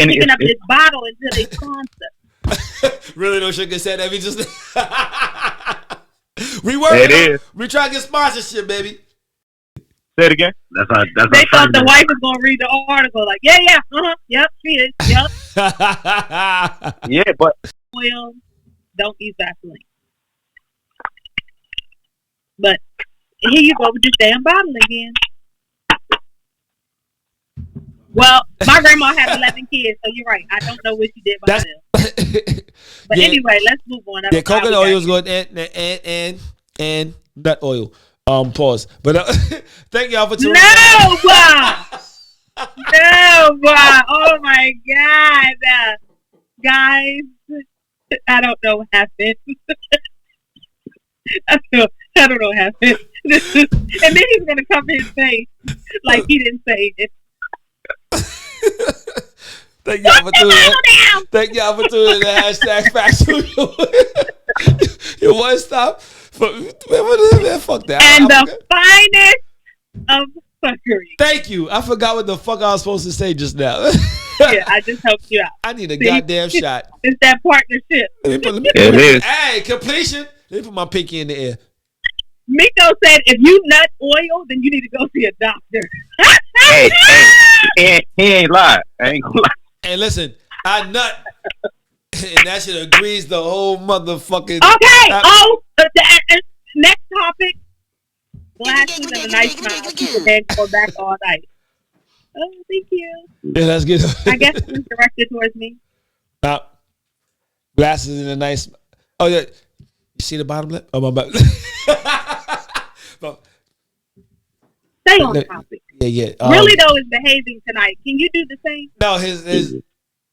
picking up this bottle until they sponsor. Really, no sugar said that. We just we working. We try to get sponsorship, baby. Say it again. They thought the wife was gonna read the article. Like, yep, she is, yep. Yeah, but oil, don't use Vaseline. But here you go with this damn bottle again. Well, my grandma had 11 kids, so you're right. I don't know what she did by herself. But anyway, let's move on. Yeah, coconut oil is good, and nut oil. Pause. But thank y'all for tuning in. No, oh my God, guys, I don't know what happened. I don't know what happened. And then he's gonna cover his face like he didn't say it. Thank y'all for tuning in. Thank y'all for tuning in. The #Factuals. It was stop. Fuck that. And the finest of fuckery. Thank you. I forgot what the fuck I was supposed to say just now. Yeah, I just helped you out. I need a goddamn shot. It's that partnership. It is. Hey, completion. Let me put my pinky in the air. Miko said, if you nut oil, then you need to go see a doctor. He ain't lied. I ain't gonna lie. Hey, listen, I nut. And that shit agrees the whole motherfucking... Okay, next topic. Glasses and a nice smile. Then go back all night. Oh, thank you. Yeah, that's good. I guess it was directed towards me. Glasses and a nice... Oh, yeah. You see the bottom lip? Oh, my bad. Stay on topic. Yeah. Really, though, is behaving tonight. Can you do the same? No, his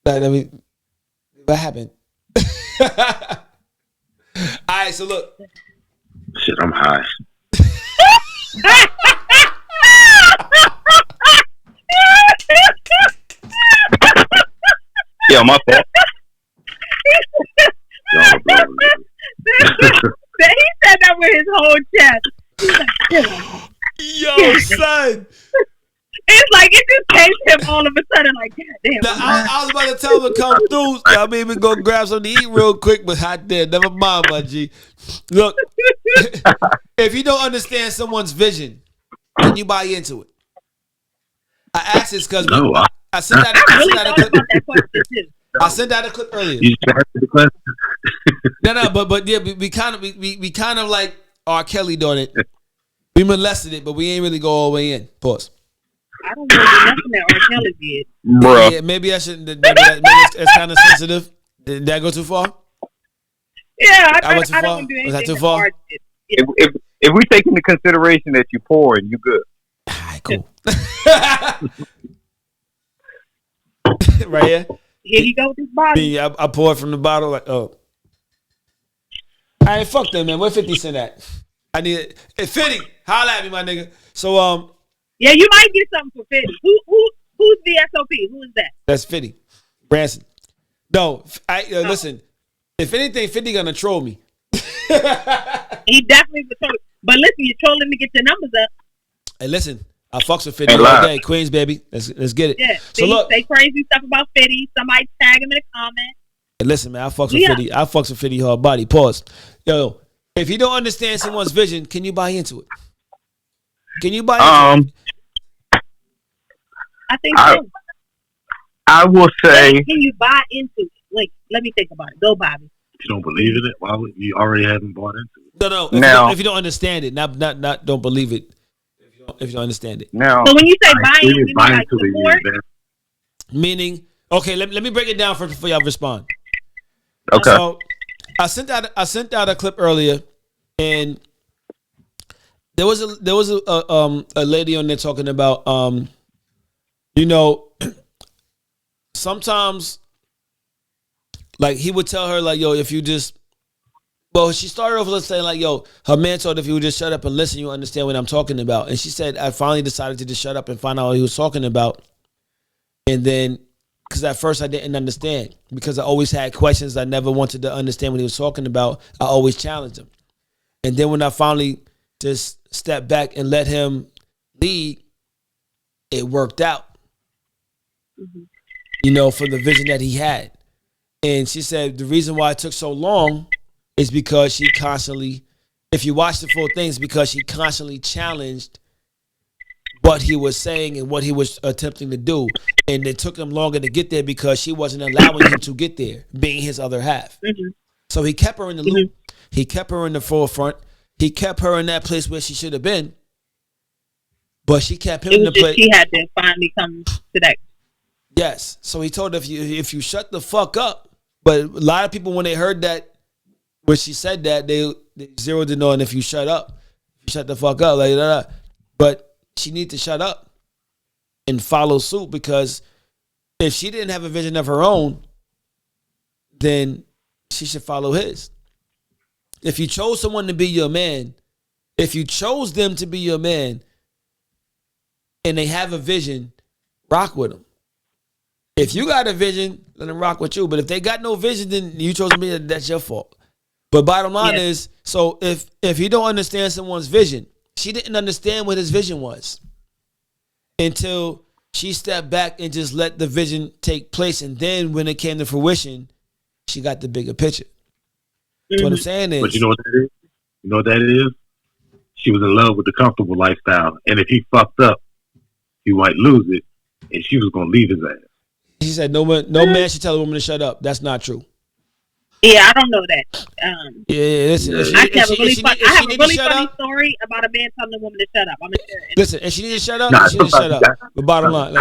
I mean, what happened? All right, so look. Shit, I'm high. Yo, my fault. He said that with his whole chest. He's like, yo, son. It's like it just came to him all of a sudden, like, God damn. I was about to tell him to come through. I mean, we go grab something to eat real quick, but hot damn, never mind, my G. Look, if you don't understand someone's vision, can you buy into it? I asked this because I sent out a clip earlier. You asked the question? No, but yeah, we kind of like R. Kelly doing it. We molested it, but we ain't really go all the way in. Pause. I don't know nothing that R. Kelly did. Bro. Yeah, maybe I shouldn't. Maybe it's kind of sensitive. Did that go too far? Yeah, I went too far. Was that too far? Yeah. If we take into consideration that you pour and you good. All right, cool. Right here. Here you go with this bottle. I poured from the bottle. Like, oh, I ain't fuck that, man. Where 50 Cent at? I need it. Hey, 50, holla at me, my nigga. So yeah, you might get something for 50. Who's the SOP? Who is that? That's 50. Branson. No, listen. If anything, 50 gonna troll me. He definitely would troll. But listen, you're trolling to get your numbers up. Hey, listen. I fucks with 50 all day. Queens, baby. Let's get it. Yeah. So look, say crazy stuff about 50. Somebody tag him in a comment. Hey, listen, man. I fucks with 50. I fucks with 50 hard body. Pause. Yo, if you don't understand someone's vision, can you buy into it? Can you buy into it? I think so. I will say. Can you buy into it? Wait, let me think about it. Go, Bobby. If you don't believe in it, why would you already haven't bought into it? No. If you don't understand it, not don't believe it. If you don't understand it. Now, so when you say buying, you mean like support? Meaning, okay, let me break it down first before y'all respond. Okay. So I sent out a clip earlier, and there was a lady on there talking about sometimes like he would tell her like, yo, if you just she started off with saying like, yo, her man told her if you would just shut up and listen, you understand what I'm talking about. And she said, I finally decided to just shut up and find out what he was talking about. And then, because at first I didn't understand, because I always had questions. I never wanted to understand what he was talking about. I always challenged him. And then when I finally just stepped back and let him lead, it worked out. Mm-hmm. for the vision that he had. And she said the reason why it took so long is because she constantly, if you watch the full things, because she constantly challenged what he was saying and what he was attempting to do. And it took him longer to get there because she wasn't allowing him to get there, being his other half. Mm-hmm. So he kept her in the loop. He kept her in the forefront. He kept her in that place where she should have been. But she kept him in the place. She had to finally come to that. Yes. So he told her, if you shut the fuck up. But a lot of people, when they heard that, when she said that, they zeroed in on if you shut up. If you shut the fuck up. Like that. But she needs to shut up and follow suit, because if she didn't have a vision of her own, then she should follow his. If you chose someone to be your man, if you chose them to be your man and they have a vision, rock with them. If you got a vision, let them rock with you. But if they got no vision, then you chose me, that's your fault. But bottom line is, so if you don't understand someone's vision, she didn't understand what his vision was until she stepped back and just let the vision take place. And then when it came to fruition, she got the bigger picture. Mm-hmm. What I'm saying is, but you know what that is? You know what that is? She was in love with the comfortable lifestyle. And if he fucked up, he might lose it. And she was going to leave his ass. She said, no man should tell a woman to shut up. That's not true. Yeah, I don't know that. Listen. I have a really funny story about a man telling a woman to shut up. I'm gonna share it. Listen, if she needs to shut up, she needs to shut up. But bottom line,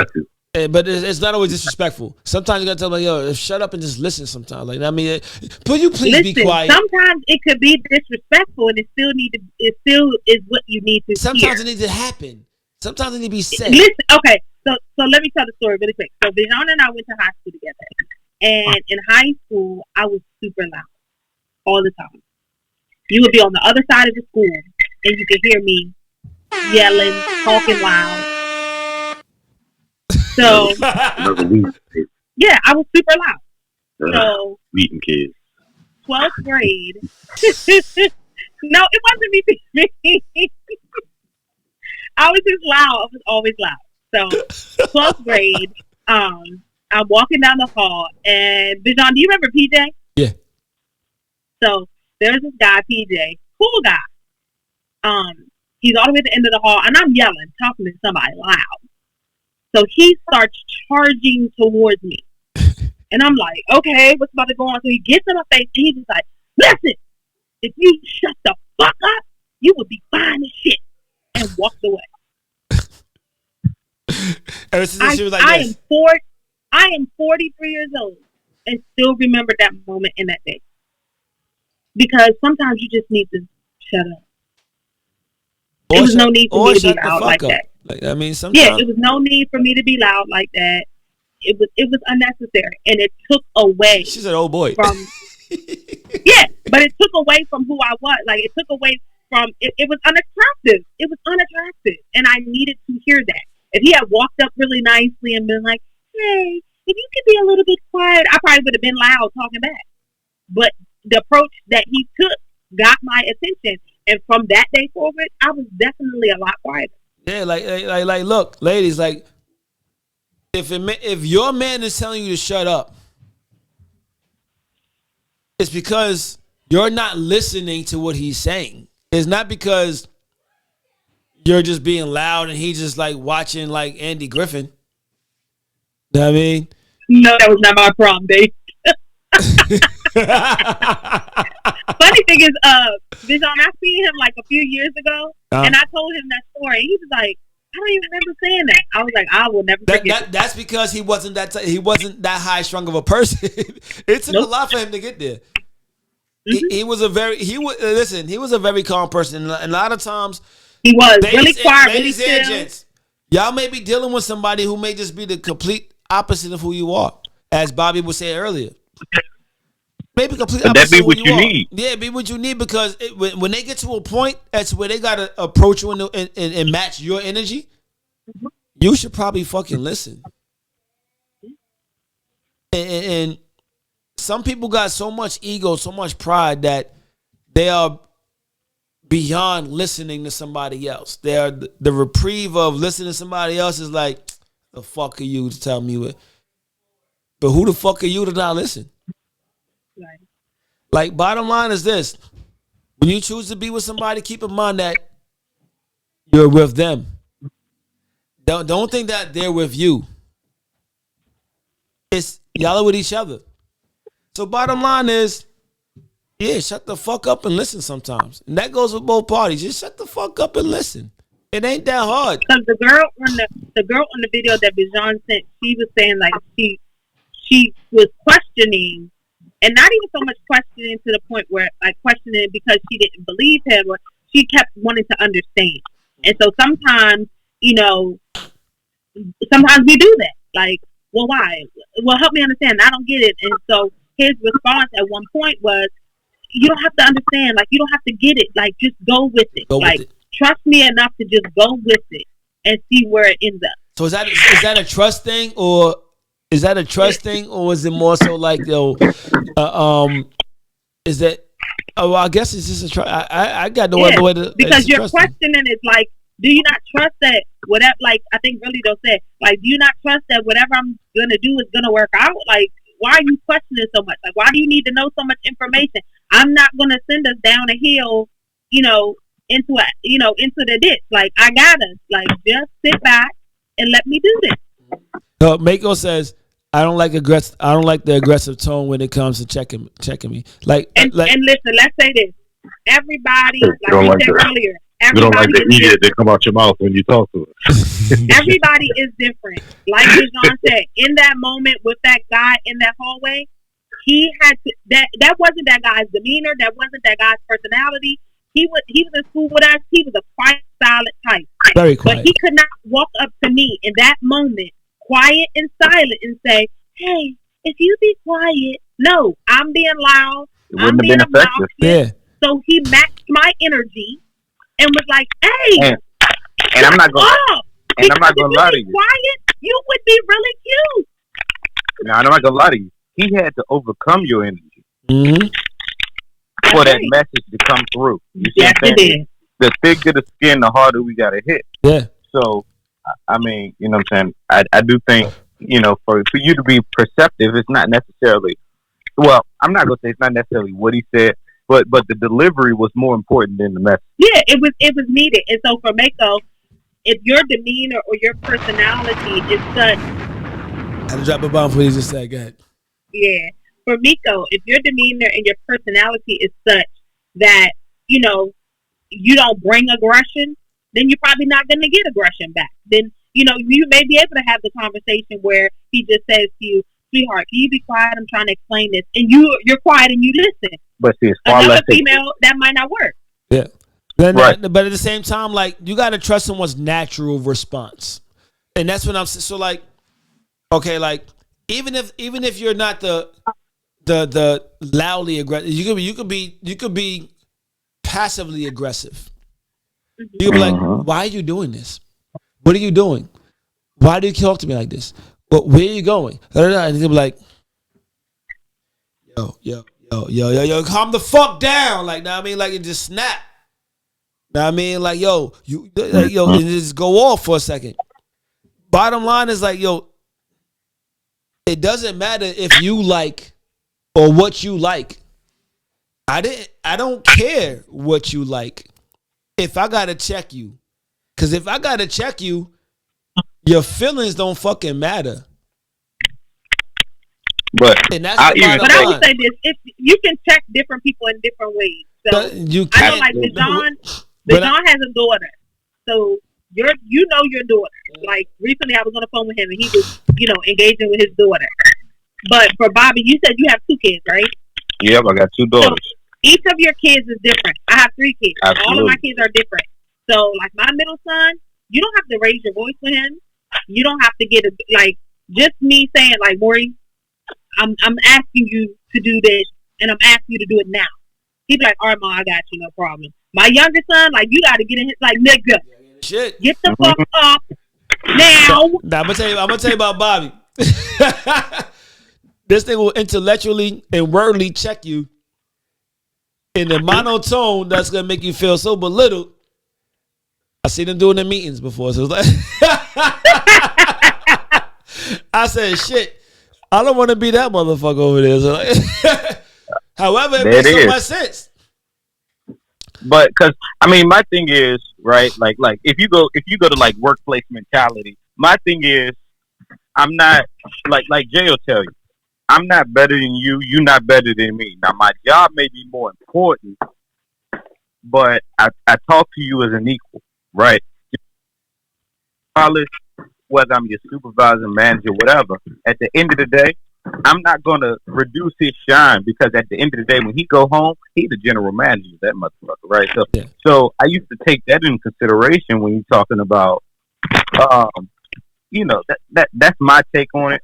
but it's not always disrespectful. Sometimes you gotta tell them, yo, shut up and just listen. Sometimes, like, I mean, will you please be quiet? Sometimes it could be disrespectful, and it still is what you need to. Sometimes it needs to happen. Sometimes it needs to be said. Listen, okay. So let me tell the story really quick. So Bijan and I went to high school together. And in high school, I was super loud all the time. You would be on the other side of the school, and you could hear me yelling, talking loud. So, yeah, I was super loud. So, meeting kids. 12th grade. No, it wasn't me. I was just loud. I was always loud. So, 12th grade, I'm walking down the hall, and Bijan, do you remember PJ? Yeah. So there's this guy, PJ, cool guy. He's all the way at the end of the hall, and I'm yelling, talking to somebody loud. So he starts charging towards me, and I'm like, okay, what's about to go on? So he gets in my face, and he's just like, listen, if you shut the fuck up, you would be fine as shit, and walked away. Ever since she was like this. I am 43 years old and still remember that moment in that day. Because sometimes you just need to shut up. There was no need for me to be loud like that. Like, I mean, sometimes. Yeah, it was no need for me to be loud like that. It was unnecessary, and it took away. She's an old boy. Yeah, but it took away from who I was. Like, it took away from. It was unattractive. It was unattractive, and I needed to hear that. If he had walked up really nicely and been like, hey, if you could be a little bit quiet, I probably would have been loud talking back. But the approach that he took got my attention. And from that day forward, I was definitely a lot quieter. Yeah, like, look, ladies, like, if your man is telling you to shut up, it's because you're not listening to what he's saying. It's not because you're just being loud and he's just like watching like Andy Griffin. You know what I mean? No, that was not my prom date. Funny thing is, Bijan, I seen him like a few years ago, and I told him that story. He was like, I don't even remember saying that. I was like, I will never forget. That's because he wasn't that high strung of a person. It took a lot for him to get there. Mm-hmm. He was a very calm person, and a lot of times he was really quiet, really chill. Y'all may be dealing with somebody who may just be the complete opposite of who you are, as Bobby was saying earlier. Maybe complete opposite. That be what you need. Yeah, be what you need, because when they get to a point that's where they gotta approach you and match your energy, you should probably fucking listen. And some people got so much ego, so much pride that they are beyond listening to somebody else. They are the reprieve of listening to somebody else is like, the fuck are you to tell me what? But who the fuck are you to not listen? Right. Like, bottom line is this. When you choose to be with somebody, keep in mind that you're with them. Don't think that they're with you. It's y'all are with each other. So bottom line is, yeah, shut the fuck up and listen sometimes. And that goes with both parties. Just shut the fuck up and listen. It ain't that hard. Because the girl on the video that Bijan sent, she was saying like she was questioning, and not even so much questioning to the point where like questioning because she didn't believe him, or she kept wanting to understand. And so sometimes, you know, sometimes we do that. Like, well, why? Well, help me understand. I don't get it. And so his response at one point was, you don't have to understand. Like, you don't have to get it. Like, just go with it. Trust me enough to just go with it and see where it ends up. So is that a trust thing, or is that a trust thing, or is it more so like, is that? Oh, well, I guess it's just a trust. I got no other way to, because your questioning is like, do you not trust that whatever? Like, I think really they'll say, like, do you not trust that whatever I'm gonna do is gonna work out? Like, why are you questioning so much? Like, why do you need to know so much information? I'm not gonna send us down a hill, into the ditch. Like, I got us. Like, just sit back and let me do this. Mako says, I don't like the aggressive tone when it comes to checking me. And listen, let's say this. Everybody, like we said earlier, you don't like the idiot that come out your mouth when you talk to her. Everybody is different. Like Bijan said, in that moment with that guy in that hallway, he had to, that wasn't that guy's demeanor. That wasn't that guy's personality. He was in school with us. He was a quiet, silent type. Very quiet. But he could not walk up to me in that moment, quiet and silent, and say, "Hey, if you be quiet." No, I'm being loud. I'm being obnoxious. Yeah. So he matched my energy and was like, "Hey, and I'm not going. And I'm not going to lie to you. Quiet, you would be really cute." No, I'm not going to lie to you. He had to overcome your energy for that message to come through. You see what I'm saying? The thicker the skin, the harder we got to hit. Yeah. So, I mean, you know what I'm saying? I do think, for you to be perceptive, it's not necessarily, well, I'm not going to say it's not necessarily what he said, but the delivery was more important than the message. Yeah, it was needed. And so for Mako, if your demeanor or your personality is such... I had to drop a bomb for you just say, go ahead. Yeah. For Miko, if your demeanor and your personality is such that, you don't bring aggression, then you're probably not going to get aggression back. Then, you may be able to have the conversation where he just says to you, "Sweetheart, can you be quiet? I'm trying to explain this." And you're quiet and you listen. But see, it's far another less female, that might not work. Yeah. Right. But at the same time, like, you got to trust someone's natural response. And that's what I'm saying. So, like, okay, like, even if you're not the loudly aggressive, you could be passively aggressive. You could be like, "Why are you doing this? What are you doing? Why do you talk to me like this? But where are you going?" And he'll be like, yo, calm the fuck down. Like, know what I mean? Like, it just snap. Know what I mean? Like, and just go off for a second. Bottom line is like, it doesn't matter if you like or what you like. I don't care what you like if I gotta check you. Cause if I gotta check you, your feelings don't fucking matter. But I would say this: if you can check different people in different ways. So you can. I know, like Bijan has a daughter, so your daughter. Like recently, I was on the phone with him, and he was, engaging with his daughter. But for Bobby, you said you have 2 kids, right? Yep, I got 2 daughters. So each of your kids is different. I have 3 kids. Absolutely. All of my kids are different. So, like my middle son, you don't have to raise your voice with him. You don't have to get just me saying like, "Maury, I'm asking you to do this, and I'm asking you to do it now." He'd be like, "All right, Mom, I got you, no problem." My younger son, like, you got to get in his, like, nigga, shit, get the fuck up now. Nah, I'm gonna tell you about Bobby. This thing will intellectually and wordly check you in a monotone that's gonna make you feel so belittled. I seen them doing the meetings before, so it's like I said, shit. I don't want to be that motherfucker over there. So like, however, it There makes it so is. much sense. But because I mean, my thing is right. Like if you go to like workplace mentality, my thing is I'm not like Jay will tell you, I'm not better than you. You're not better than me. Now my job may be more important, but I talk to you as an equal, right? Regardless whether I'm your supervisor, manager, whatever. At the end of the day, I'm not gonna reduce his shine because at the end of the day, when he go home, he's the general manager of that motherfucker, right? So, Yeah. so I used to take that into consideration when you're talking about, um, that's my take on it.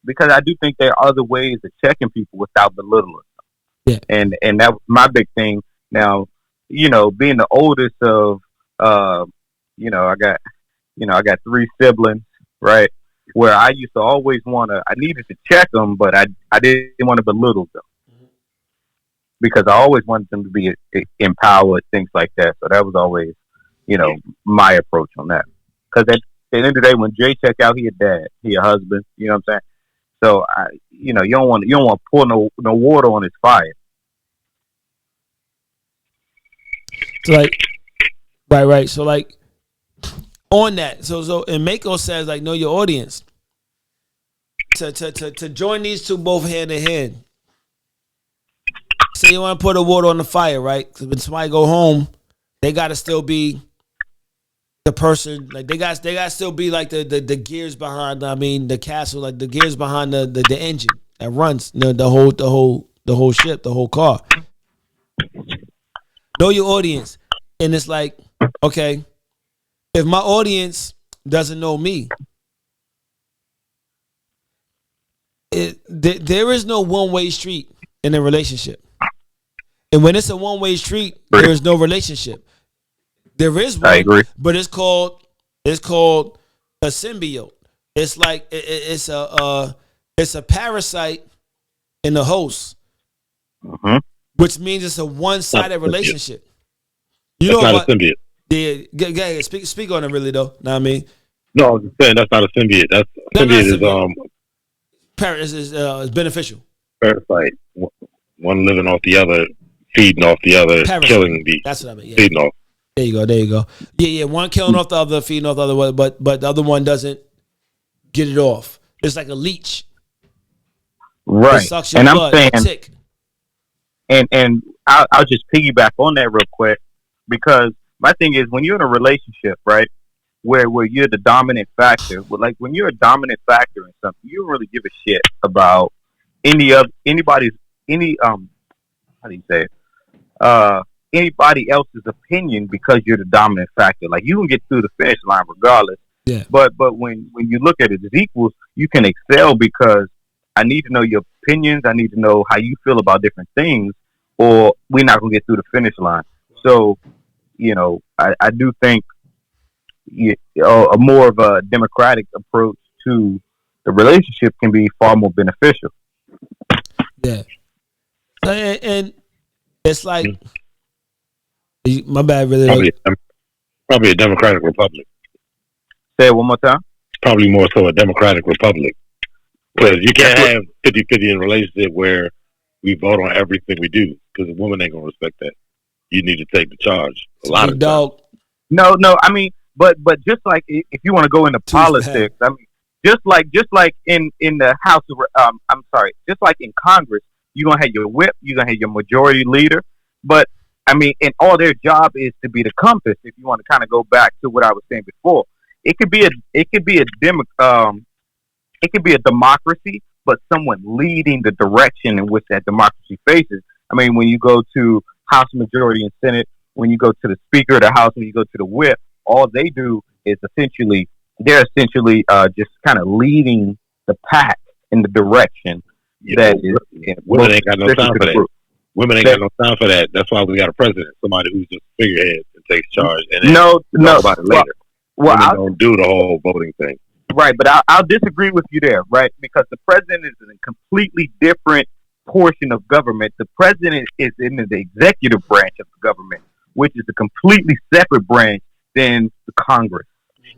Because I do think there are other ways of checking people without belittling Yeah. them, and that was my big thing. Now, being the oldest of, I got three siblings, right? Where I used to always I needed to check them, but I didn't want to belittle them because I always wanted them to be empowered, things like that. So that was always, my approach on that. Because at the end of the day, when Jay check out, he a dad, he a husband. You know what I'm saying? So you don't want to pour no water on his fire. So like, right. So like, on that, so and Mako says like, know your audience. To join these two both hand in hand. So you want to put the water on the fire, right? Because when somebody go home, they got to still be the person. Like they got to still be like the gears behind. I mean, the castle, like the gears behind the engine that runs the whole ship, the whole car. Know your audience, and it's like, okay, if my audience doesn't know me, there is no one-way street in a relationship. And when it's a one-way street, there is no relationship. There is one, I agree. but it's called a symbiote. It's like it's a parasite in the host, which means it's a one-sided relationship. You know That's not what? a symbiote. Yeah, speak on it really though. Know what I mean? No, I was just saying that's not a symbiote. That's symbiote is beneficial. Parasite. One living off the other, feeding off the other, Parasite. killing the. That's what I mean. Yeah. Feeding off. There you go. Yeah. One killing off the other, feeding off the other one, but the other one doesn't get it off. It's like a leech. Right. It sucks your And blood. I'm saying, tick. and I'll just piggyback on that real quick because my thing is when you're in a relationship, right, where you're the dominant factor, like when you're a dominant factor in something, you don't really give a shit about anybody else's opinion because you're the dominant factor. Like you can get through the finish line regardless. Yeah. But when you look at it as equals, you can excel because I need to know your opinions. I need to know how you feel about different things, or we're not gonna get through the finish line. So, I do think a more of a democratic approach to the relationship can be far more beneficial. Yeah. And it's like, my bad, really. Probably a democratic republic. Say it one more time. Probably more so a democratic republic. Because you can't have 50-50 in a relationship where we vote on everything we do because a woman ain't going to respect that. You need to take the charge. A lot of dog. No, I mean, but just like if you want to go into politics, I mean, just like in the House of, just like in Congress, you're going to have your whip, you're going to have your majority leader, but I mean, and all their job is to be the compass. If you want to kind of go back to what I was saying before, it could be a democracy, but someone leading the direction in which that democracy faces. I mean, when you go to House Majority and Senate, when you go to the Speaker of the House, when you go to the whip, all they do is they're essentially just kind of leading the pack in the direction that is. Women ain't got no time for that. Women ain't got no time for that. That's why we got a president, somebody who's just a figurehead and takes charge. And then talk about it later. Women don't do the whole voting thing. Right, but I'll disagree with you there, right? Because the president is in a completely different portion of government. The president is in the executive branch of the government, which is a completely separate branch than the Congress.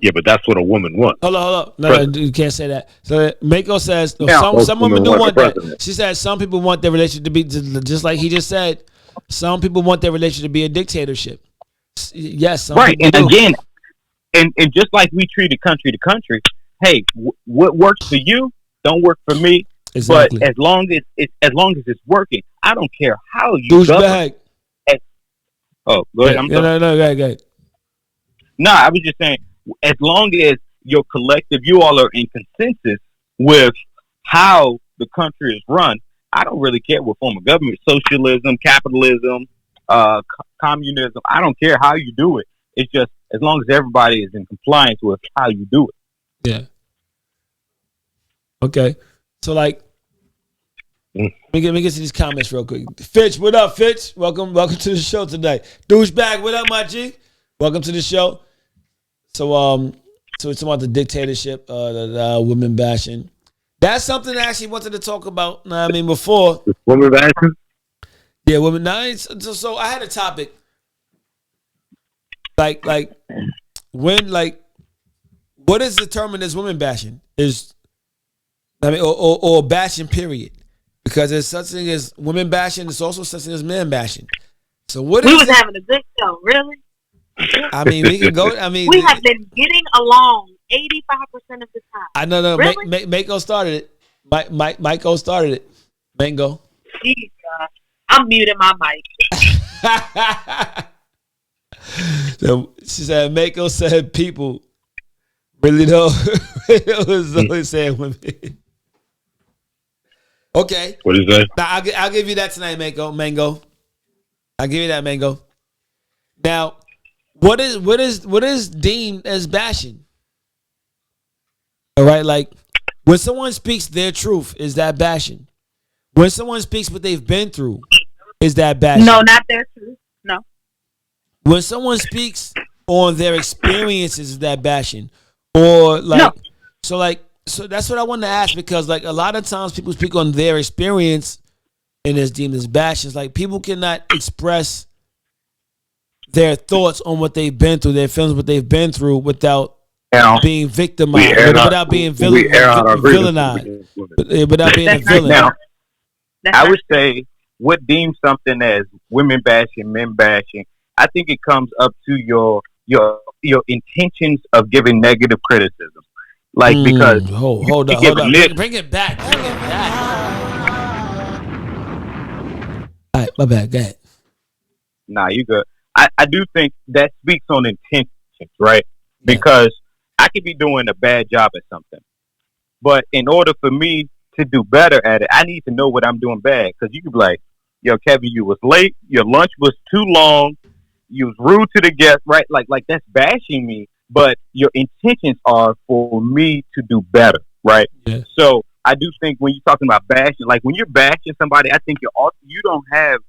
Yeah, but that's what a woman wants. Hold on. No, you can't say that. So Mako says some women do want that. She said some people want their relationship to be just like he just said. Some people want their relationship to be a dictatorship. Yes, some right. And do. again, and just like we treated country to country, hey, what works for you don't work for me. Exactly. But as long as it's working, I don't care how you douchebag. Oh, go ahead. No, go ahead. No, I was just saying, as long as your collective, you all are in consensus with how the country is run, I don't really care what form of government, socialism, capitalism, communism. I don't care how you do it. It's just as long as everybody is in compliance with how you do it. Yeah. Okay. So, like, let me get to these comments real quick. Fitch, what up, Fitch? Welcome to the show today. Douchebag, what up, my G? Welcome to the show. So it's about the dictatorship, the women bashing. That's something I actually wanted to talk about. Before women bashing. Yeah, women. So I had a topic. Like when what is determined as women bashing or bashing period, because there's such thing as women bashing. There's also such thing as men bashing. So what we was having a good show, really. We can go. We have been getting along 85% of the time. I know. Really? Mako started it. Miko started it. Mango. Jesus, I'm muting my mic. So she said, Mako said people really don't. It was always saying women. Okay. What is that? Now, I'll give you that tonight, Mango. I'll give you that, Mango. Now, what is deemed as bashing? All right, like when someone speaks their truth, is that bashing? When someone speaks what they've been through, is that bashing? No, not their truth. No. When someone speaks on their experiences, is that bashing? Or like, no. So that's what I wanted to ask, because like a lot of times people speak on their experience and it's deemed as bashing. It's like people cannot express their thoughts on what they've been through, their feelings, what they've been through without being victimized, without being villainized, without being a villain. Now, I would say what deems something as women bashing, men bashing, I think it comes up to your intentions of giving negative criticism. Like, because hold up. Bring it back. All right, my bad. Go ahead. Nah, you good. I do think that speaks on intentions, right? Yeah. Because I could be doing a bad job at something, but in order for me to do better at it, I need to know what I'm doing bad. Because you could be like, yo, Kevin, you was late. Your lunch was too long. You was rude to the guest, right? Like that's bashing me. But your intentions are for me to do better, right? Yeah. So I do think when you're talking about bashing, like when you're bashing somebody, I think you don't have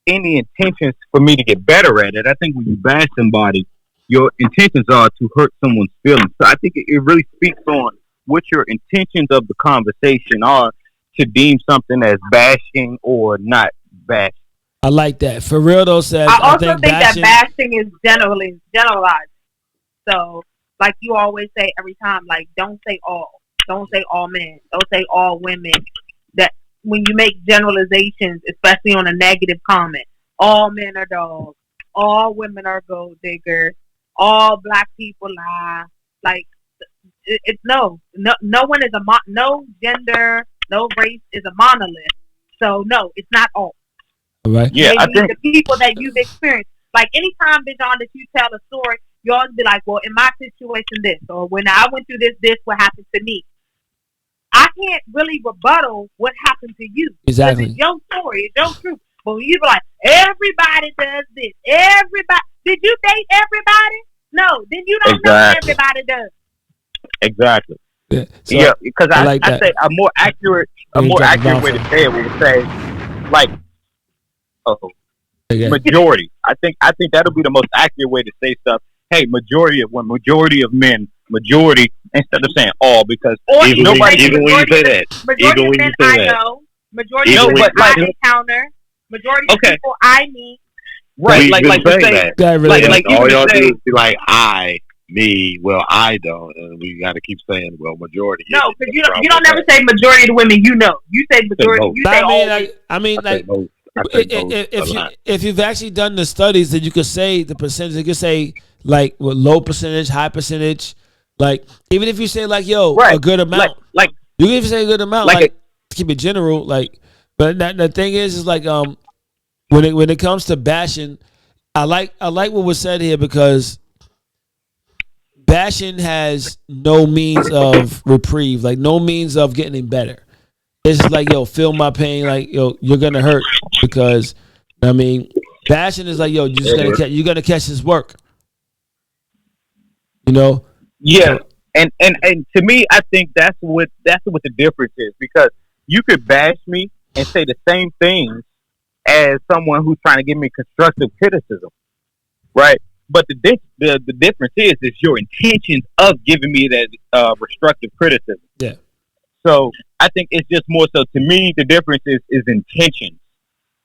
any intentions for me to get better at it. I think when you bash somebody, your intentions are to hurt someone's feelings. So I think it really speaks on what your intentions of the conversation are to deem something as bashing or not bashing. I like that. For real though, says I also think that bashing is generalized. So, like you always say every time, like don't say all men, don't say all women. That when you make generalizations, especially on a negative comment, all men are dogs, all women are gold diggers, all black people lie. Like it's no one is no gender, no race is a monolith. So no, it's not all. Right. Yeah, I think the people that you've experienced. Like anytime, Bijan, that you tell a story, you always be like, well, in my situation, this, or when I went through this, what happened to me? I can't really rebuttal what happened to you. Exactly. It's your story, it's your truth. But when you be like, everybody does this, everybody, did you date everybody? No, then you don't know what everybody does. Exactly. Yeah, so because I say a more accurate way to say it would say, like, majority. I think that'll be the most accurate way to say stuff. Hey, majority of men, instead of saying all, because even when you say that, majority of men I know, majority of men I encounter, majority of people I meet. Right, like you say that. Like all y'all do is be like I. me, well, I don't, and we got to keep saying, well, majority. No, because you don't never say majority of the women. You say majority. You say all. I mean, if you've actually done the studies, then you could say the percentage. You could say like what low percentage, high percentage. Like even if you say like a good amount, like you can even say a good amount, like to keep it general. Like, but the thing is like when it comes to bashing, I like what was said here because bashing has no means of reprieve, like no means of getting better. It's just like, feel my pain, like, you're gonna hurt because, I mean, bashing is like, you're gonna catch his work, Yeah, and to me, I think that's what the difference is because you could bash me and say the same things as someone who's trying to give me constructive criticism, right? But the difference is your intentions of giving me that constructive criticism. Yeah. So I think it's just more so to me the difference is intentions.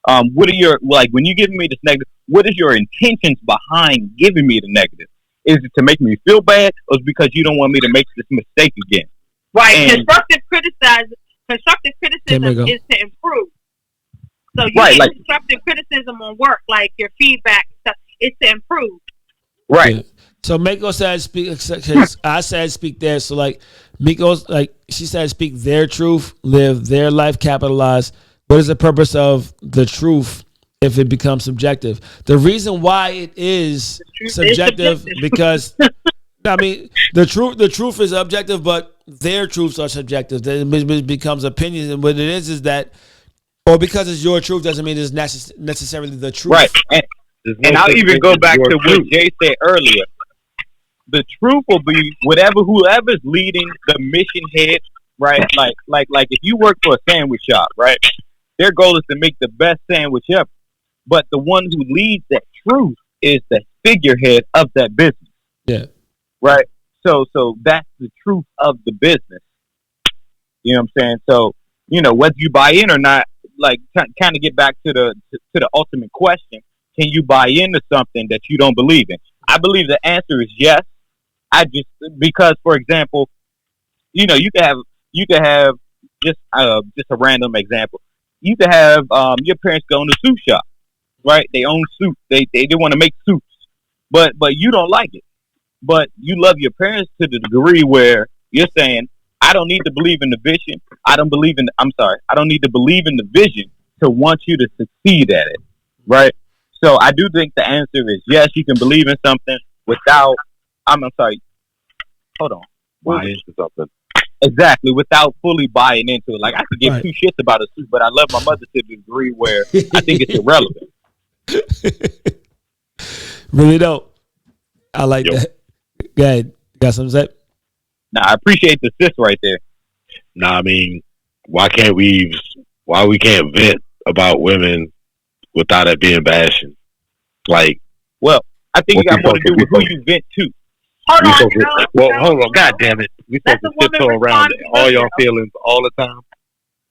What are your when you give me this negative? What is your intentions behind giving me the negative? Is it to make me feel bad, or is it because you don't want me to make this mistake again? Right. And constructive criticism is to improve. So you get constructive criticism on work, like your feedback and stuff. It's to improve. Right. Yeah. So Mako said speak, because I said speak there. So like Miko's she said speak their truth, live their life, capitalize. What is the purpose of the truth if it becomes subjective? The reason why it is subjective because I mean the truth is objective, but their truths are subjective. It becomes opinions, and what it is that, or because it's your truth doesn't mean it's necessarily the truth. Right. And I'll even go back to what Jay said earlier. The truth will be whoever's leading the mission head, right? Like if you work for a sandwich shop, right? Their goal is to make the best sandwich ever. But the one who leads that truth is the figurehead of that business. Yeah. Right? So that's the truth of the business. You know what I'm saying? So, whether you buy in or not, like kind of get back to the ultimate question. Can you buy into something that you don't believe in? I believe the answer is yes. Because for example, you could have just a random example. You could have your parents go in the suit shop, right? They own suits. They want to make suits, but you don't like it. But you love your parents to the degree where you're saying, I don't need to believe in the vision. I don't need to believe in the vision to want you to succeed at it, right? So I do think the answer is yes. You can believe in something without. Hold on. Buy into something. Exactly, without fully buying into it. Like I could give two shits about a suit, but I love my mother to the degree where I think it's irrelevant. Really don't. I like that. Go ahead. Got something to say? Nah, I appreciate the sis right there. Nah, I mean, why we can't vent about women without it being bashing? Like, well, I think you got more to do with who you vent to. Hold on. God damn it. We supposed to tiptoe around all y'all feelings all the time.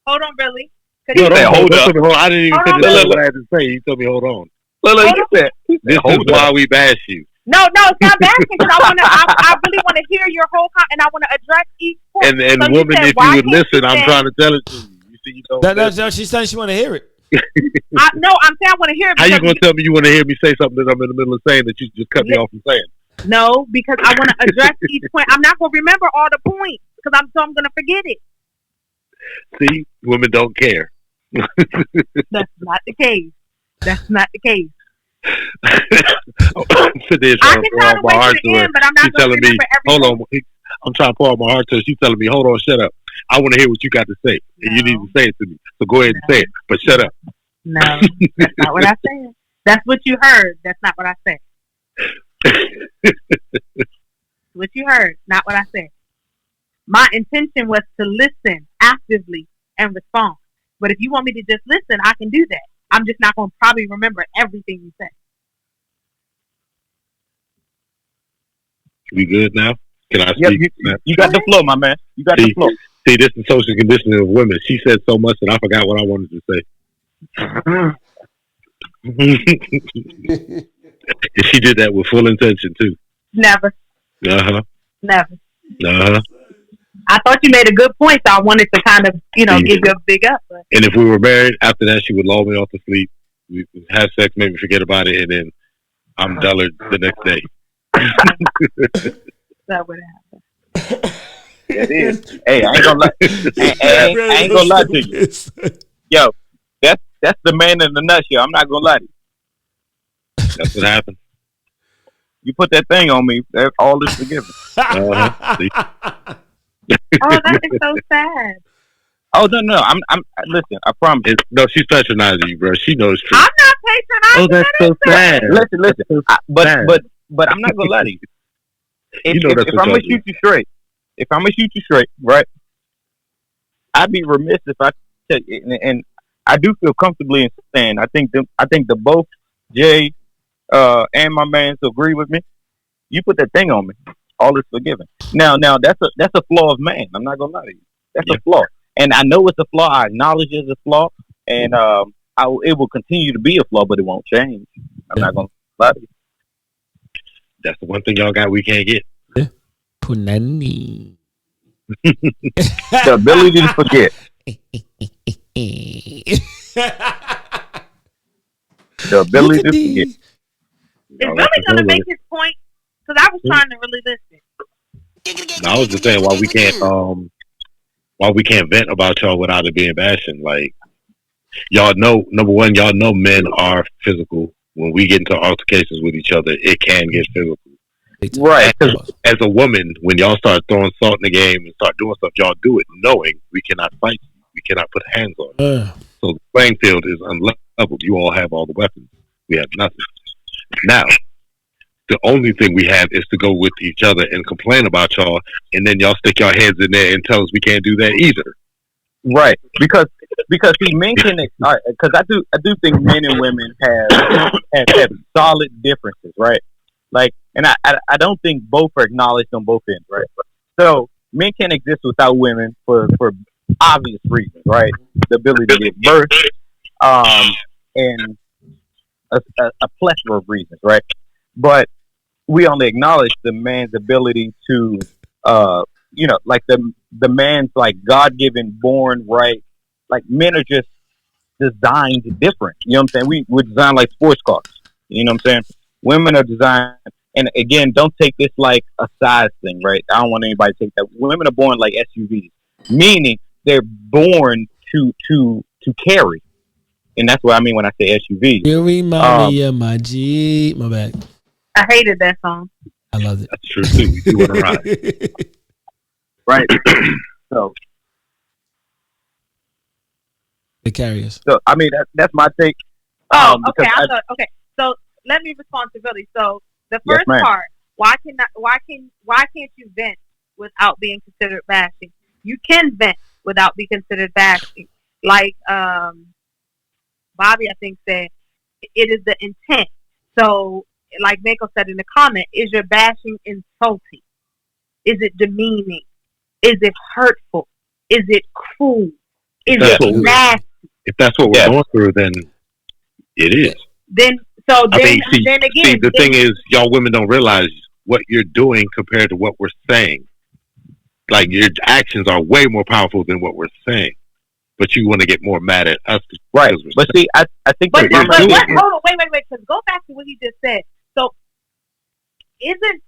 Hold on, Billy. Hold up. I didn't even finish what I had to say. You told me hold on. This is why we bash you. No, it's not bashing because I really want to hear your whole and I want to address each point. And so women, if you would listen, I'm trying to tell it to you. You see, you don't. That's she's saying she want to hear it. I'm saying I want to hear it. How you gonna tell me you want to hear me say something that I'm in the middle of saying that you just cut me off from saying? No, because I want to address each point. I'm not going to remember all the points because I'm going to forget it. See, women don't care. That's not the case. I can try to wait to the end, but I'm not going to remember everything. Hold on, I'm trying to pour out my heart to her. She's telling me, hold on, shut up. I want to hear what you got to say, and you need to say it to me. So go ahead and say it, but shut up. No, that's not what I said. That's what you heard. That's not what I said. What you heard, not what I said. My intention was to listen actively and respond. But if you want me to just listen, I can do that. I'm just not going to probably remember everything you said. We good now? Can I speak? You got the flow, my man. You got the flow. See, this is social conditioning of women. She said so much that I forgot what I wanted to say. And she did that with full intention too. Never. Uh-huh. Never. Uh-huh. I thought you made a good point, so I wanted to kind of, give you a big up. But. And if we were married, after that, she would lull me off to sleep. We would have sex, maybe forget about it, and then I'm duller the next day. That would happen. It is. Hey, I ain't gonna lie. I ain't gonna lie to you. Yo, that's the man in the nutshell. I'm not gonna lie to you. That's what happened. You put that thing on me, all is forgiven. Oh, that is so sad. Oh no! I'm listen. I promise. No, she's patronizing you, bro. She knows truth. I'm not patronizing. Oh, that's so sad. Listen. But I'm not gonna lie to you. If I'm gonna shoot you straight, right? I'd be remiss if I tell you, and I do feel comfortably in saying I think the both Jay and my man agree with me. You put that thing on me, all is forgiven. Now that's a flaw of man. I'm not gonna lie to you. That's a flaw. And I know it's a flaw. I acknowledge it's a flaw, and it will continue to be a flaw, but it won't change. I'm not gonna lie to you. That's the one thing y'all got we can't get. Punani. The ability to forget. The ability to forget. Is really gonna make his point? Because I was trying to really listen. No, I was just saying why we can't vent about y'all without it being bashing. Like, y'all know, number one, y'all know men are physical. When we get into altercations with each other, it can get physical. Right. As a woman, when y'all start throwing salt in the game and start doing stuff, y'all do it knowing we cannot fight you. We cannot put hands on you. So the playing field is unleveled. You all have all the weapons. We have nothing. Now, the only thing we have is to go with each other and complain about y'all, and then y'all stick your heads in there and tell us we can't do that either. Right, because see, men can, because I do think men and women have solid differences, right? Like, and I don't think both are acknowledged on both ends, right? So men can exist without women for obvious reasons, right? The ability to give birth, and a plethora of reasons, right? But we only acknowledge the man's ability to, like the man's like God-given born right. Like men are just designed different. You know what I'm saying? We're designed like sports cars. You know what I'm saying? Women are designed, and again, don't take this like a size thing, right? I don't want anybody to take that. Women are born like SUVs, meaning they're born to carry, and that's what I mean when I say SUV. You remind me of my Jeep. My bad. I hated that song. I loved it. That's true too. You want to ride, right? So the carriers. So I mean that's my take. Oh, okay. Okay. So let me respond to Billy. So the first part, why can't you vent without being considered bashing? You can vent without being considered bashing. Like Bobby, I think, said it is the intent. So like Mako said in the comment, is your bashing insulting? Is it demeaning? Is it hurtful? Is it cruel? Is it nasty? If that's what we're going through, then it is. Then again, the thing is, y'all women don't realize what you're doing compared to what we're saying. Like, your actions are way more powerful than what we're saying. But you want to get more mad at us, right? But see, I think. But hold on, wait. Because go back to what he just said. So, isn't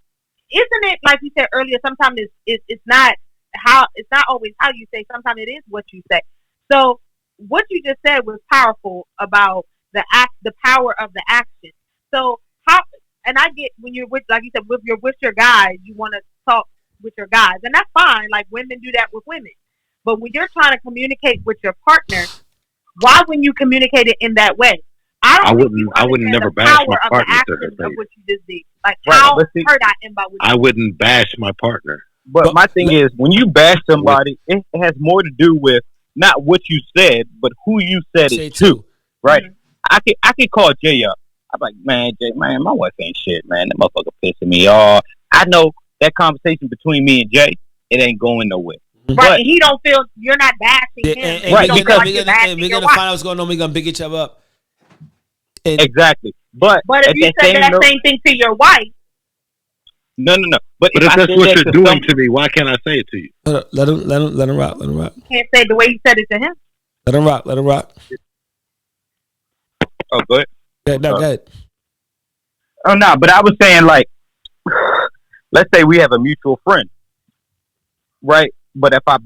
it like you said earlier? Sometimes it's not always how you say. Sometimes it is what you say. So, what you just said was powerful about the power of the action. So how? And I get when you're with, like you said, with your guys, you want to talk with your guys, and that's fine. Like women do that with women. But when you're trying to communicate with your partner, why wouldn't you communicate it in that way? I wouldn't never bash my partner to her face. Of what you just did. Like how hurt I am by what I wouldn't bash my partner. But my thing is, when you bash somebody, it has more to do with not what you said, but who you said it to. Right? Mm-hmm. I could call Jay up. I'm like, man, Jay, man, my wife ain't shit, man. That motherfucker pissing me off. I know that conversation between me and Jay, it ain't going nowhere. Right, but, and he don't feel you're not bashing him. Right, because we're gonna find out what's going on. We're gonna pick each other up. Exactly. But if you say that same thing to your wife, No. But But if if I that's say what that you're to doing to me, why can't I say it to you? Let him rock. Let him rock. Can't say it the way you said it to him. Let him rock. Let him rock. oh, go ahead. Yeah, no, go ahead. Oh no, but I was saying like, let's say we have a mutual friend, right? But if I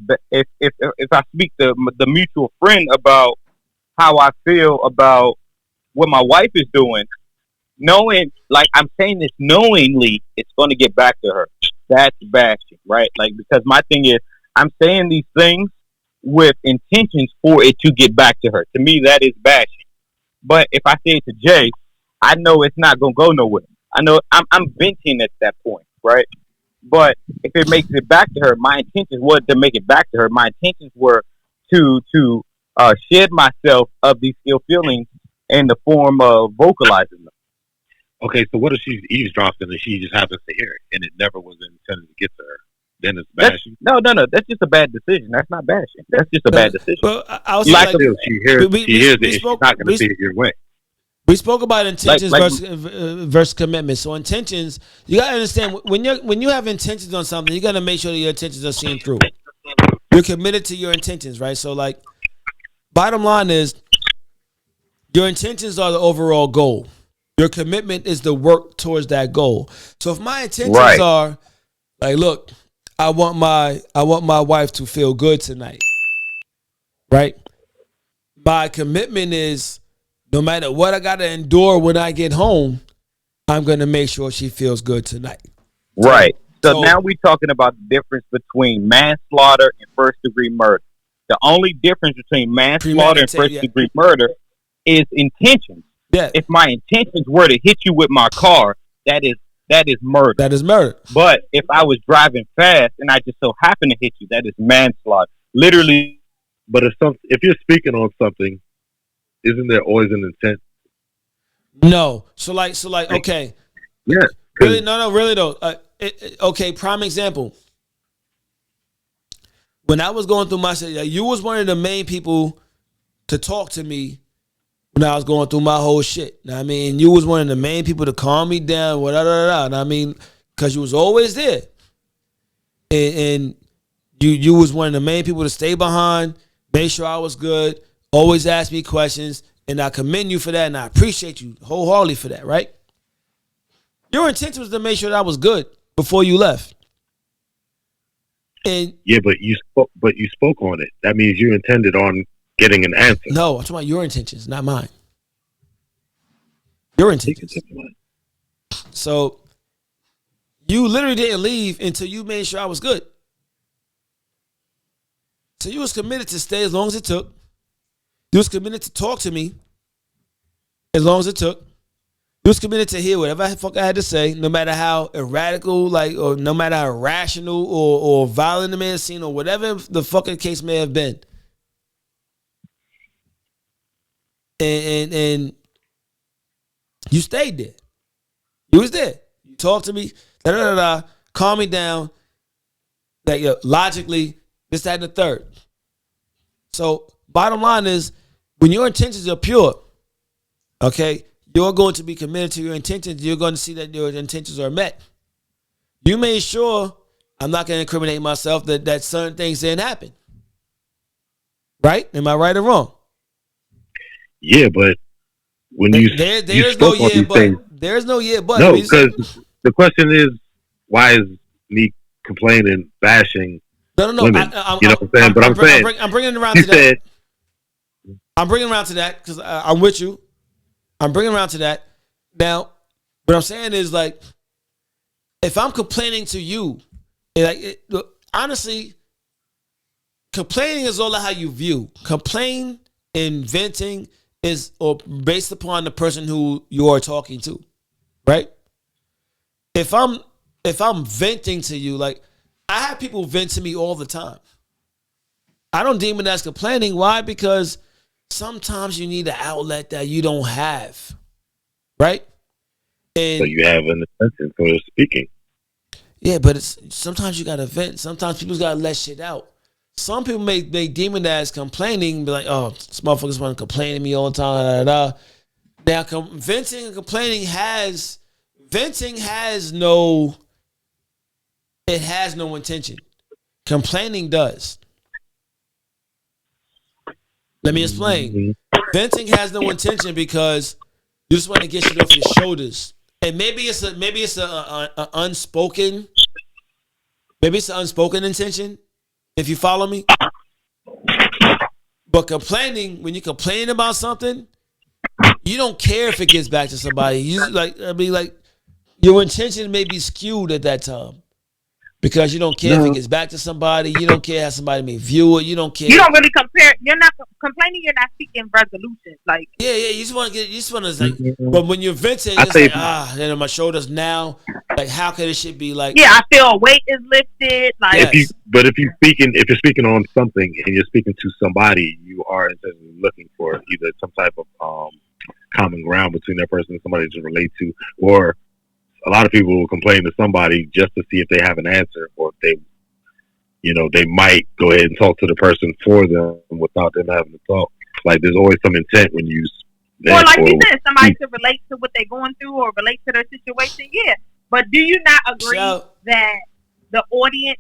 speak to the mutual friend about how I feel about what my wife is doing, knowing, like I'm saying this knowingly, it's going to get back to her. That's bashing, right? Like, because my thing is, I'm saying these things with intentions for it to get back to her. To me, that is bashing. But if I say it to Jay, I know it's not going to go nowhere. I know I'm venting at that point, right? But if it makes it back to her, my intentions were to make it back to her. My intentions were to shed myself of these ill feelings in the form of vocalizing them. Okay, so what if she's eavesdropping and she just happens to hear it and it never was intended to get to her? Then it's bashing. No. That's just a bad decision. That's not bashing. That's just a bad decision. Well, I was Like like, She hears it and she's not going to see it your way. we spoke about intentions versus commitment. So intentions, you gotta understand when you have intentions on something, you gotta make sure that your intentions are seen through. You're committed to your intentions, right? So like, bottom line is, your intentions are the overall goal. Your commitment is the work towards that goal. So if my intentions are like, look, I want my wife to feel good tonight, right? My commitment is, no matter what I got to endure when I get home, I'm going to make sure she feels good tonight. Right. So now we're talking about the difference between manslaughter and first-degree murder. The only difference between manslaughter and first-degree murder is intentions. Yeah. If my intentions were to hit you with my car, that is murder. That is murder. But if I was driving fast and I just so happened to hit you, that is manslaughter. Literally. But if you're speaking on something, isn't there always an intent? No. So like, okay. Yeah. Really? No, really though. Okay, prime example. When I was going through my shit, you was one of the main people to talk to me when I was going through my whole shit. I mean, you was one of the main people to calm me down, I mean, because you was always there. And you was one of the main people to stay behind, make sure I was good, always ask me questions, and I commend you for that, and I appreciate you wholeheartedly for that, right? Your intention was to make sure that I was good before you left. And yeah, but you spoke on it. That means you intended on getting an answer. No, I'm talking about your intentions, not mine. Your intentions. So you literally didn't leave until you made sure I was good. So you was committed to stay as long as it took. You was committed to talk to me as long as it took. You was committed to hear whatever the fuck I had to say, no matter how radical, or no matter how irrational or violent it may have seemed, or whatever the fucking case may have been. And you stayed there. You was there. You talked to me, calm me down. Like, logically, this, that, and the third. So, bottom line is, when your intentions are pure, okay, you're going to be committed to your intentions. You're going to see that your intentions are met. You made sure I'm not going to incriminate myself that certain things didn't happen. Right? Am I right or wrong? Yeah, but when there's no yeah, but. There's no yeah, but. No, because the question is, why is me complaining, bashing women? You know what I'm saying? But I'm saying, I'm bringing it around to that. I'm bringing it around to that because I'm with you. I'm bringing around to that. Now, what I'm saying is, like, if I'm complaining to you, honestly, complaining is all how you view. Complain and venting is based upon the person who you are talking to, right? If I'm venting to you, like, I have people vent to me all the time. I don't deem it as complaining. Why? Because sometimes you need an outlet that you don't have, right? And so you have an intention for speaking. Yeah, but sometimes you gotta vent. Sometimes people gotta let shit out. Some people may deem it as complaining, be like, "Oh, this motherfuckers want to complain to me all the time." Now, venting and complaining has no it has no intention. Complaining does. Let me explain. Venting has no intention because you just want to get shit off your shoulders, and maybe it's a unspoken, maybe it's an unspoken intention. If you follow me, but complaining, when you complain about something, you don't care if it gets back to somebody. You like, I mean, like your intention may be skewed at that time. Because you don't care if it gets back to somebody. You don't care how somebody may view it. You don't care. You don't really compare. You're not complaining. You're not seeking resolutions. Like you just want to get. You just want to like. But when you're venting, it's like my shoulders now. Like how could this shit be like? Yeah, I feel a weight is lifted. Like, yes. If you're speaking on something and you're speaking to somebody, you are looking for either some type of common ground between that person and somebody to relate to, or a lot of people will complain to somebody just to see if they have an answer, or if they might go ahead and talk to the person for them without them having to talk. Like there's always some intent when you. Or like you said, somebody to relate to what they're going through or relate to their situation. Yeah, but do you not agree that the audience,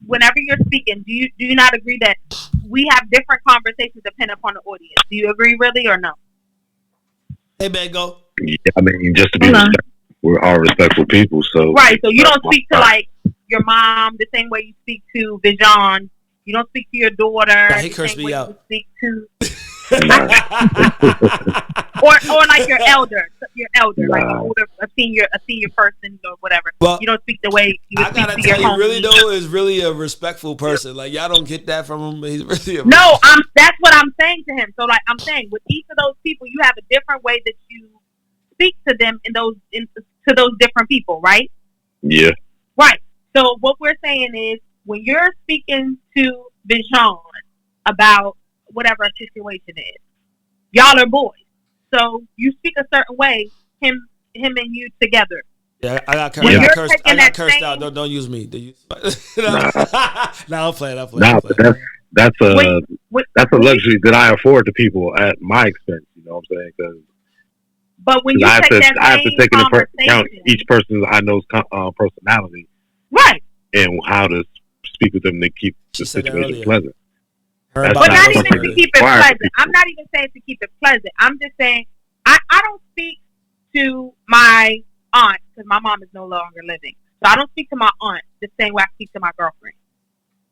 whenever you're speaking, do you not agree that we have different conversations depending upon the audience? Do you agree, really, or no? Hey, man, go. Yeah, I mean, just to be respectful. We're all respectful people, so right. So you don't speak to like your mom the same way you speak to Vijan. You don't speak to your daughter. He cursed me out. You speak to, or like your elder, like an older, a senior person or whatever. Well, you don't speak the way you I gotta tell you, really though, is really a respectful person. Like y'all don't get that from him. He's really that's what I'm saying to him. So like I'm saying, with each of those people, you have a different way that you speak to them to those different people, right? Yeah. Right. So what we're saying is when you're speaking to Bijan about whatever a situation is, y'all are boys. So you speak a certain way, him and you together. Yeah, I got cursed out. Don't use me. I'm playing. That's a luxury that I afford to people at my expense. You know what I'm saying? Because but when you I have to take into account each person I know's personality, right, and how to speak with them to keep the situation pleasant. But not even to keep it pleasant. I'm not even saying to keep it pleasant. I'm just saying I don't speak to my aunt because my mom is no longer living. So I don't speak to my aunt the same way I speak to my girlfriend.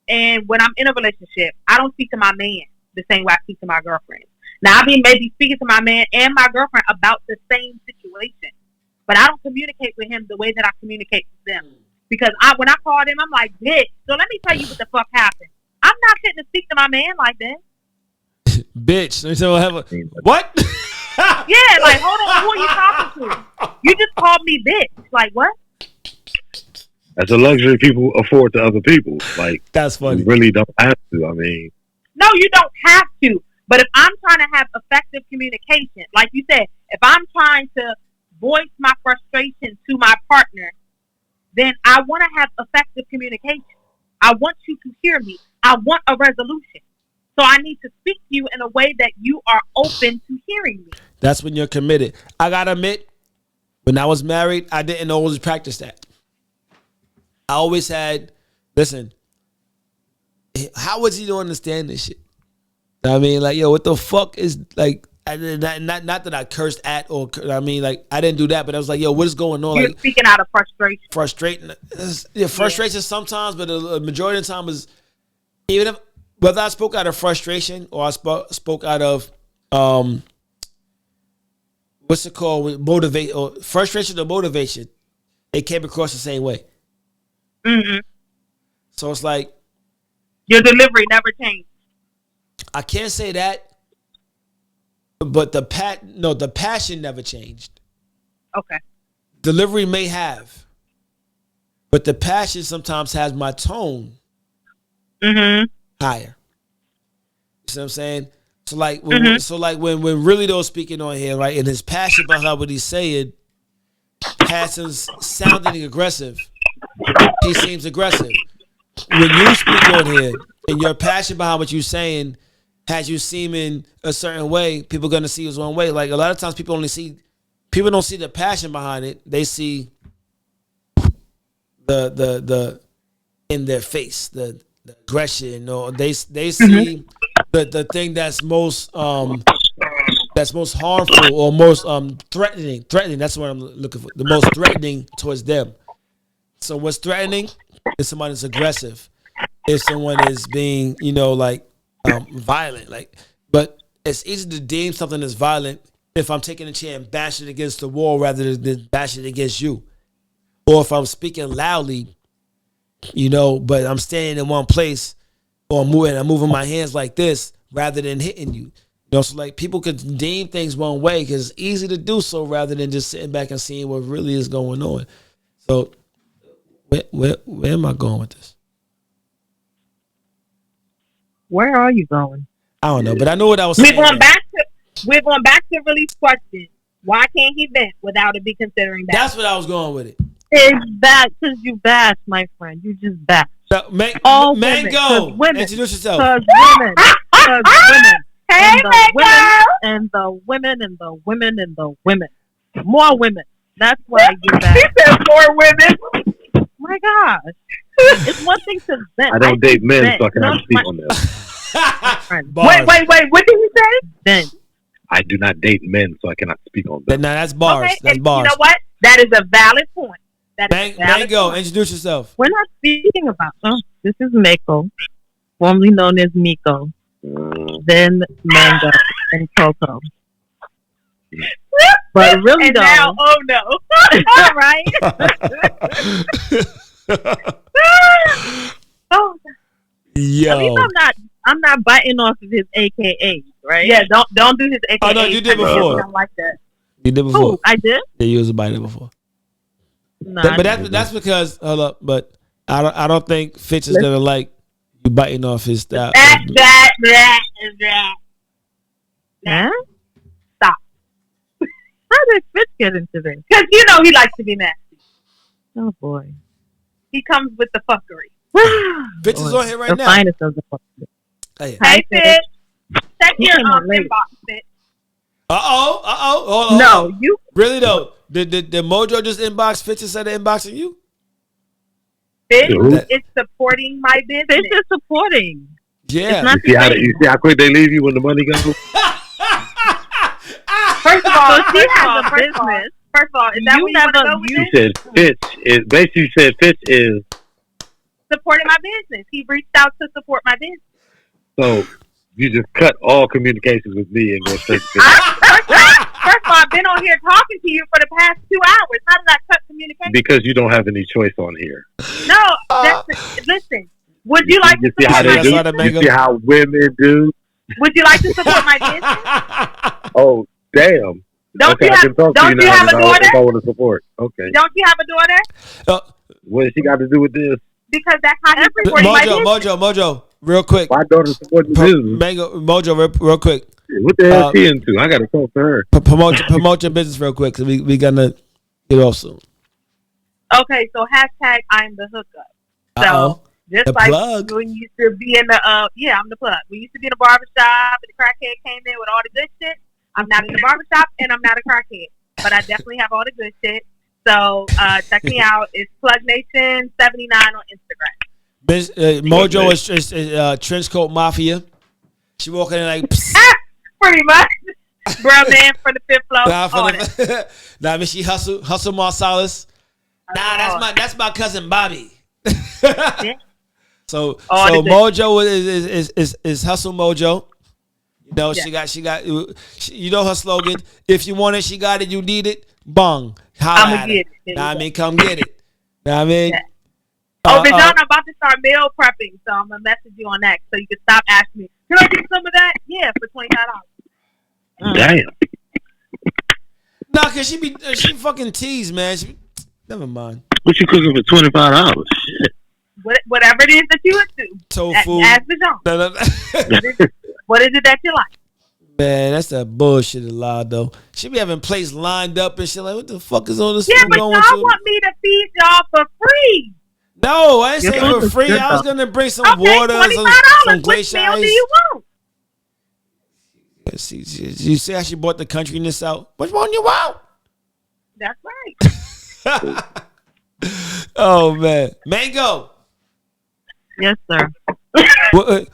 And when I'm in a relationship, I don't speak to my man the same way I speak to my girlfriend. Now, I maybe speaking to my man and my girlfriend about the same situation, but I don't communicate with him the way that I communicate with them. Because when I called him, I'm like, bitch, so let me tell you what the fuck happened. I'm not fitting to speak to my man like that. Bitch. What? Yeah, like, hold on, who are you talking to? You just called me bitch. Like, what? That's a luxury people afford to other people. Like, that's funny. You really don't have to. I mean, no, you don't have to. But if I'm trying to have effective communication, like you said, if I'm trying to voice my frustration to my partner, then I want to have effective communication. I want you to hear me. I want a resolution. So I need to speak to you in a way that you are open to hearing me. That's when you're committed. I got to admit, when I was married, I didn't always practice that. I always had, listen, how was he to understand this shit? I mean, like, yo, what the fuck is, like, not that I cursed at or, I mean, like, I didn't do that, but I was like, yo, what is going on? You're like, speaking out of frustration. Frustration sometimes, but the majority of the time is, even if, whether I spoke out of frustration or I spoke out of, what's it called, motivate, or frustration or motivation, it came across the same way. Mm-hmm. So it's like, your delivery never changed. I can't say that, but the passion never changed. Okay. Delivery may have, but the passion sometimes has my tone higher. You see what I'm saying? So like, when really though speaking on here, right, and his passion behind what he's saying has him sounding aggressive. He seems aggressive. When you speak on here and your passion behind what you're saying has you seeming a certain way, people are gonna see you one way. Like a lot of times people don't see the passion behind it. They see the in their face, the aggression, or they see the thing that's most harmful or most threatening. That's what I'm looking for. The most threatening towards them. So what's threatening is someone that's aggressive. If someone is being, violent, but it's easy to deem something as violent if I'm taking a chair and bashing it against the wall rather than bashing it against you, or if I'm speaking loudly, but I'm standing in one place, or I'm moving my hands like this rather than hitting you. So people could deem things one way because it's easy to do so rather than just sitting back and seeing what really is going on. So where am I going with this? Where are you going? I don't know, but I know what I was saying. We're going back to Release question. Why can't he vent without it be considering that? That's what I was going with it. It's bad because you bash, my friend. You just bash. All Mango, women. Introduce yourself. Because women. Hey, and the women. More women. That's why you bash. He said more women. Oh my gosh. It's one thing to vent. I don't date men, so I cannot speak on this. Wait. What did you say? Vent. I do not date men, so I cannot speak on that. Now that's bars. Okay, that's bars. You know what? That is a valid point. Mango, introduce yourself. We're not speaking about. This is Mako, formerly known as Miko. Then Mango and Coco. But really, and though. Now, oh no! Right? Oh. Yo. At least I'm not biting off of his AKAs, right? Yeah, don't do his AKAs. Oh no, you did before. I don't like that. You did before. Ooh, I did. Yeah, you was biting before. No, But that's because hold up. But I don't think Fitch is gonna like you biting off his style. That. Huh? Stop. How did Fitz get into this? Because he likes to be nasty. Oh boy. He comes with the fuckery. Fitz is on here right the now. Finest of the fuckery. Hey, Hey, Fitz. Check your came on late. inbox, Fitz. Hold on. No, you. Really though? Did Mojo just inbox Fitz instead of inboxing you? Fitz is supporting my business. Fitz is supporting. Yeah. It's not You see how quick they leave you when the money goes? First of all, she has a business. First of all, is that You what you want to never- go with? You said Fitch is basically you said Fitch is Supporting my business. He reached out to support my business. so you just cut all communications with me and go straight to Fitch. First of all, I've been on here talking to you for the past 2 hours. How did I cut communication? Because you don't have any choice on here. No, listen. Would you like to see how support they my do? business? You see how women do? Would you like to support my business? Oh, damn. Don't you I have, can talk to don't you you now have a daughter? if I want to support. Okay. Don't you have a daughter? What does she got to do with this? Because that's how you support my business. Mojo, real quick. My daughter supports the business. Mojo, real quick. What the hell is she into? I got to talk to her. Promote your business real quick because we gonna get off soon. Okay, so hashtag I'm the hookup. So just The like plug. when you used to be in the I'm the plug. We used to be in the barbershop and the crackhead came in with all the good shit. I'm not in the barbershop and I'm not a crackhead. But I definitely have all the good shit. So check me out. It's Plug Nation 79 on Instagram. Mojo is trench coat mafia. She walking in like pretty much. Bro man for the fifth floor. I mean she hustle Marsalis. That's my cousin Bobby. So Mojo is hustle Mojo. She got you know her slogan. If you want it, she got it. You need it. Bong. I'ma get it. I mean, come get it. I mean. Yeah. Bijan, I'm about to start meal prepping, so I'm gonna message you on that so you can stop asking me. Can I get some of that? Yeah, for $25. Damn. Nah, cause she fucking tease, man. Never mind. What you cooking for $25? Shit. Whatever it is that you into. Tofu. Ask Bijan. What is it that you like? Man, that's that bullshit a lot though. She be having plates lined up and shit like, what the fuck is all this? Yeah, but y'all want me to feed y'all for free. No, I ain't saying for free. I was gonna bring some water, some glacier ice. What meal do you want? You see how she bought the countriness out? Which one you want? That's right. Oh man, Mango. Yes, sir.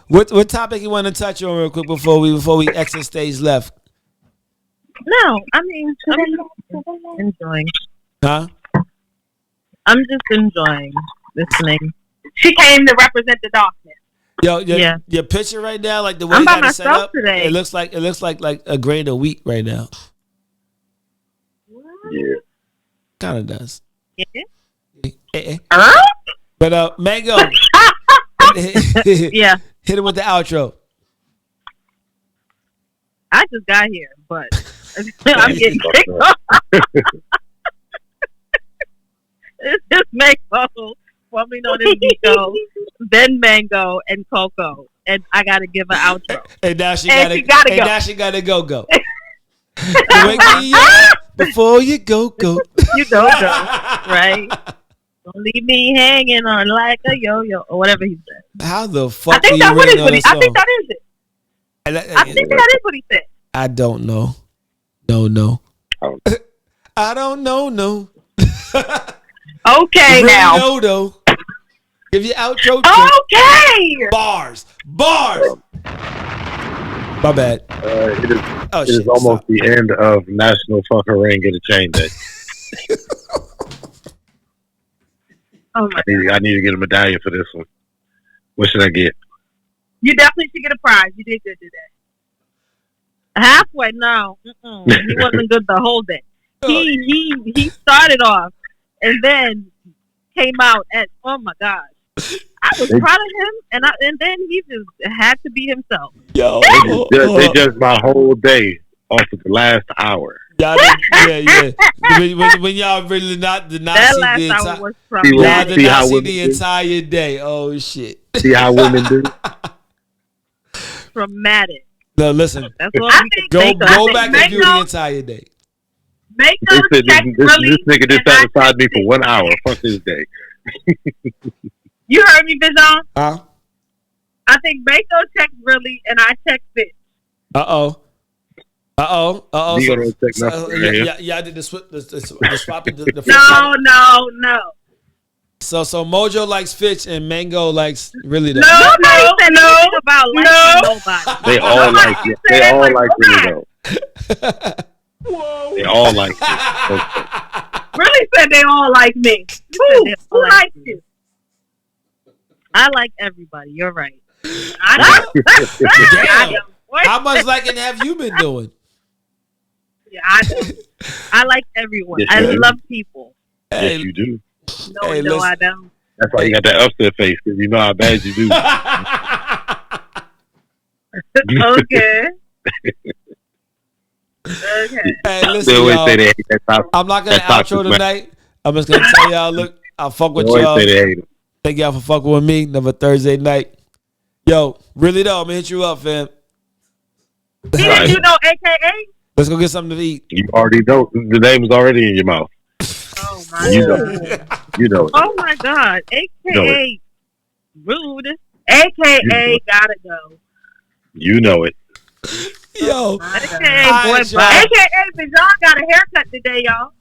What topic you want to touch on real quick before we exit stage left? No, I mean, I'm enjoying. Huh? I'm just enjoying listening. She came to represent the darkness. Yo, Yeah. your picture right now, like the way I'm you by got it set myself up, today. it looks like a grain of wheat right now. Yeah. Kind of does. Yeah. But Mango, Yeah. hit it with the outro. I just got here, but I'm getting kicked off. It's just Mango, formerly known as Nico, then Mango and Coco, and I gotta give an outro. And now she And gotta she gotta go. Now she gotta go. Wake me up before you go. You know, right? Don't leave me hanging on like a yo-yo or whatever he said. How the I fuck do think you that really is know what he. this I song? think that is it. I think that is what he said. I don't know. No. Oh. I don't know. No. Okay, Really now. know though. Give your outro. Okay. Bars. My bad. It is, Oh it is shit. almost Stop. the end of National Fuck Her Ain't Get a Chain Day. Oh my! I need to get a medallion for this one. What should I get? You definitely should get a prize. You did good today. Halfway, no. He wasn't good the whole day. He started off and then came out at, oh my gosh. I was proud of him, and then he just had to be himself. Yo. They judged my whole day off of the last hour. Y'all yeah. When y'all really did not That see last the hour entire, was y'all problematic. did See not how see women the do? entire day. Oh shit. See how women do? Traumatic. No, listen. That's all I we think- can Go think of. back and Mango- view the entire day. Make They those said checks really. this nigga just and I satisfied me text for it. 1 hour. Fuck this day. You heard me, Bijan. Huh? I think Mako text really, and I text it. Uh-oh. You gonna take nothing. Yeah, I did the swap. The swap. The flip No. So Mojo likes Fitch and Mango likes really though. Nobody said anything about liking no. nobody. They all Nobody like it. said They all like, like okay. me though. They all like it. Really said they all like me. Who likes you? I like everybody. You're right. I Damn. don't. How much liking have you been doing? Yeah, I don't. I like everyone. Yes, I you do. love people. Hey, Yes, you do. No, Hey, no, listen. I don't. That's why you got that upset face because you know how bad you do. Okay. Okay. Hey, They listen, always y'all. say they hate that topic. I'm not gonna That toxic outro man. tonight. I'm just gonna tell y'all, look, I'll fuck They with always y'all. say they hate it. Thank y'all for fucking with me. Another Thursday night. Yo, really though, I'm gonna hit you up, fam. He didn't do no AKA? Let's go get something to eat. You already know the name is already in your mouth. Oh, my You God. know. You know it. Oh my God. AKA rude. AKA gotta go. You know it. Yo, My God. AKA boy Alright, y'all. bye. AKA Bijan got a haircut today, y'all.